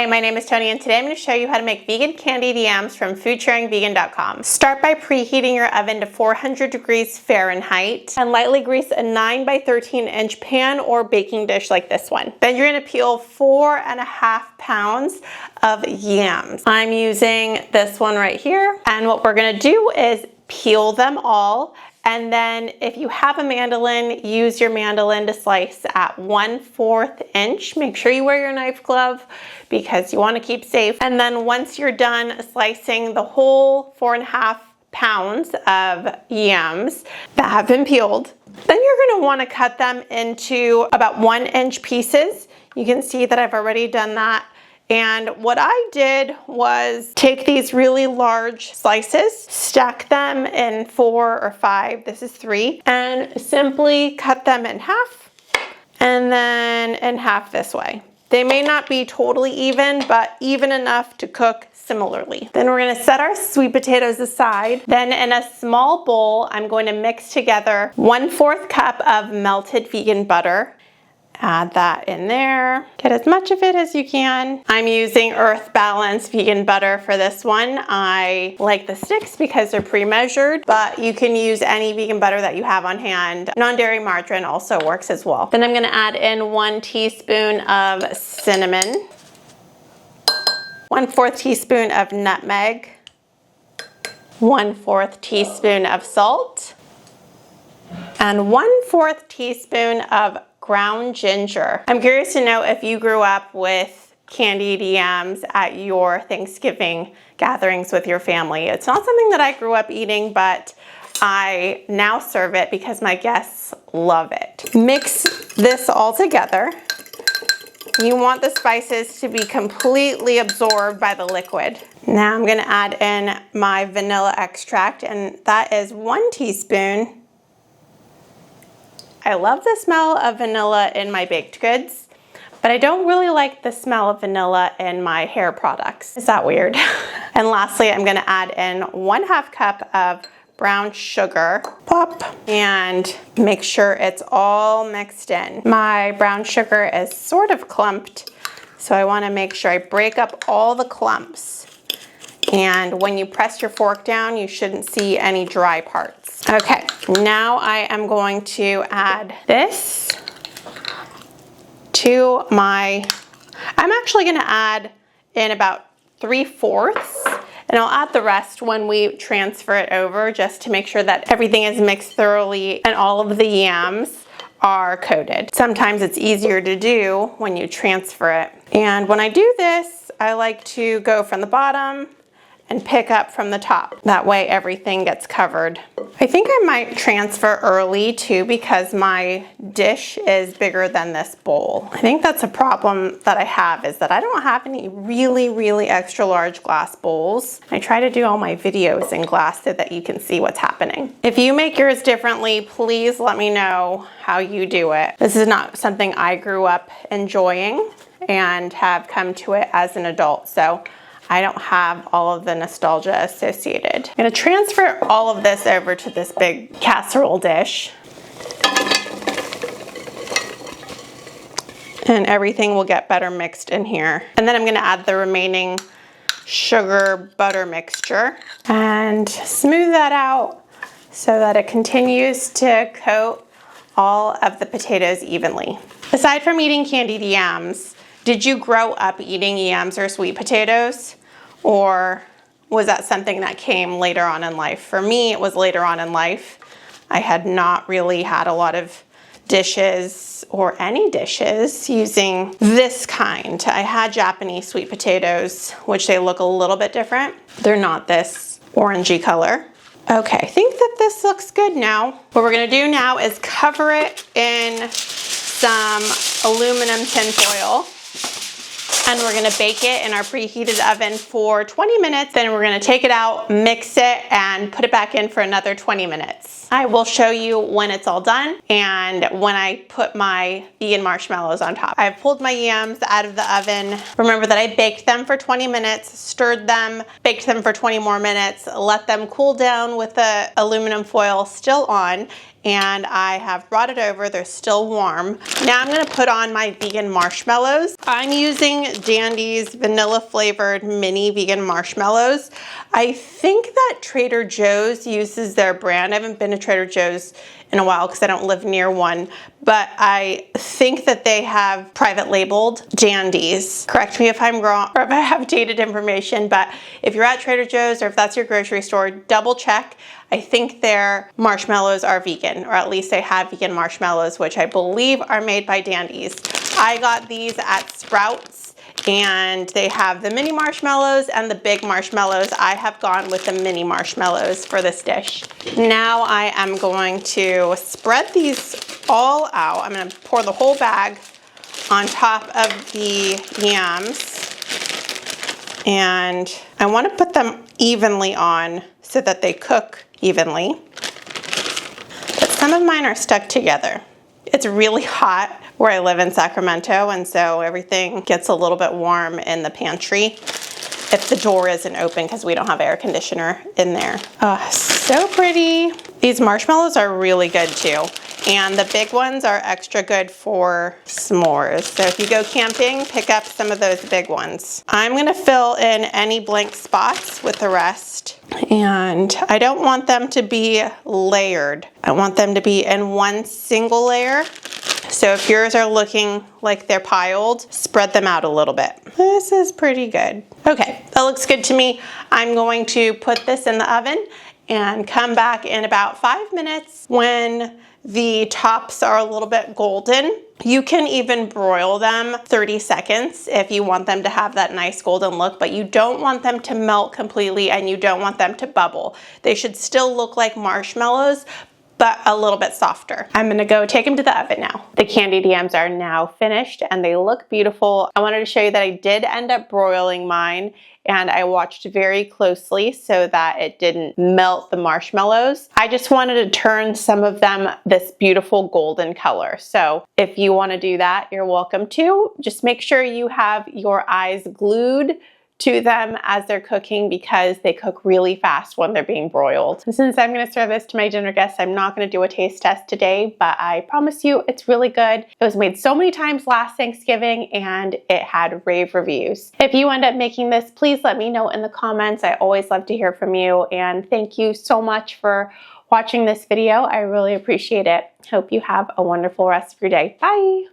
Hi, my name is Tony and today I'm going to show you how to make vegan candied yams from foodsharingvegan.com. Start by preheating your oven to 400 degrees Fahrenheit and lightly grease a 9 by 13 inch pan or baking dish like this one. Then you're going to peel 4.5 pounds of yams. I'm using this one right here, and what we're going to do is peel them all. And then if you have a mandolin, use your mandolin to slice at 1/4 inch. Make sure you wear your knife glove because you want to keep safe. And then once you're done slicing the whole 4.5 pounds of yams that have been peeled, then you're going to want to cut them into about 1 inch pieces. You can see that I've already done that. And what I did was take these really large slices, stack them in 4 or 5, this is 3, and simply cut them in half and then in half this way. They may not be totally even, but even enough to cook similarly. Then we're going to set our sweet potatoes aside. Then in a small bowl, I'm going to mix together 1/4 cup of melted vegan butter. Add that in there. Get as much of it as you can. I'm using Earth Balance vegan butter for this one. I like the sticks because they're pre-measured, but you can use any vegan butter that you have on hand. Non-dairy margarine also works as well. Then I'm gonna add in 1 teaspoon of cinnamon, 1/4 teaspoon of nutmeg, 1/4 teaspoon of salt, and 1/4 teaspoon of ground ginger. I'm curious to know if you grew up with candied yams at your Thanksgiving gatherings with your family. It's not something that I grew up eating, but I now serve it because my guests love it. Mix this all together. You want the spices to be completely absorbed by the liquid. Now I'm gonna add in my vanilla extract, and that is 1 teaspoon. I love the smell of vanilla in my baked goods, but I don't really like the smell of vanilla in my hair products. Is that weird? And lastly, I'm gonna add in 1/2 cup of brown sugar. Pop. And make sure it's all mixed in. My brown sugar is sort of clumped, so I wanna make sure I break up all the clumps. And when you press your fork down, you shouldn't see any dry parts. Okay, now I am going to add this to I'm actually gonna add in about 3/4, and I'll add the rest when we transfer it over just to make sure that everything is mixed thoroughly and all of the yams are coated. Sometimes it's easier to do when you transfer it. And when I do this, I like to go from the bottom and pick up from the top. That way everything gets covered. I think I might transfer early too because my dish is bigger than this bowl. I think that's a problem that I have, is that I don't have any really extra large glass bowls. I try to do all my videos in glass so that you can see what's happening. If you make yours differently, please let me know how you do it. This is not something I grew up enjoying and have come to it as an adult, so I don't have all of the nostalgia associated. I'm gonna transfer all of this over to this big casserole dish. And everything will get better mixed in here. And then I'm gonna add the remaining sugar butter mixture and smooth that out so that it continues to coat all of the potatoes evenly. Aside from eating candied yams, did you grow up eating yams or sweet potatoes? Or was that something that came later on in life? For me, it was later on in life. I had not really had a lot of dishes or any dishes using this kind. I had Japanese sweet potatoes, which they look a little bit different. They're not this orangey color. Okay, I think that this looks good now. What we're gonna do now is cover it in some aluminum tin foil. And we're gonna bake it in our preheated oven for 20 minutes. Then we're gonna take it out, mix it, and put it back in for another 20 minutes. I will show you when it's all done and when I put my vegan marshmallows on top. I've pulled my yams out of the oven. Remember that I baked them for 20 minutes, stirred them, baked them for 20 more minutes, let them cool down with the aluminum foil still on, and I have brought it over. They're still warm. Now I'm gonna put on my vegan marshmallows. I'm using Dandy's vanilla flavored mini vegan marshmallows. I think that Trader Joe's uses their brand. I haven't been to Trader Joe's in a while because I don't live near one, but I think that they have private labeled Dandy's. Correct me if I'm wrong or if I have dated information, but if you're at Trader Joe's or if that's your grocery store, double check. I think their marshmallows are vegan, or at least they have vegan marshmallows, which I believe are made by Dandy's. I got these at Sprouts, and they have the mini marshmallows and the big marshmallows. I have gone with the mini marshmallows for this dish. Now I am going to spread these all out. I'm going to pour the whole bag on top of the yams, and I want to put them evenly on so that they cook evenly. But some of mine are stuck together. It's really hot where I live in Sacramento, and so everything gets a little bit warm in the pantry if the door isn't open because we don't have air conditioner in there. Oh, so pretty. These marshmallows are really good too. And the big ones are extra good for s'mores. So if you go camping, pick up some of those big ones. I'm gonna fill in any blank spots with the rest. And I don't want them to be layered. I want them to be in one single layer. So if yours are looking like they're piled, spread them out a little bit. This is pretty good. Okay, that looks good to me. I'm going to put this in the oven and come back in about 5 minutes when the tops are a little bit golden. You can even broil them 30 seconds if you want them to have that nice golden look, but you don't want them to melt completely and you don't want them to bubble. They should still look like marshmallows, but a little bit softer. I'm gonna go take them to the oven now. The candied yams are now finished and they look beautiful. I wanted to show you that I did end up broiling mine, and I watched very closely so that it didn't melt the marshmallows. I just wanted to turn some of them this beautiful golden color. So if you want to do that, you're welcome to. Just make sure you have your eyes glued to them as they're cooking because they cook really fast when they're being broiled. And since I'm gonna serve this to my dinner guests, I'm not gonna do a taste test today, but I promise you it's really good. It was made so many times last Thanksgiving and it had rave reviews. If you end up making this, please let me know in the comments. I always love to hear from you, and thank you so much for watching this video. I really appreciate it. Hope you have a wonderful rest of your day. Bye.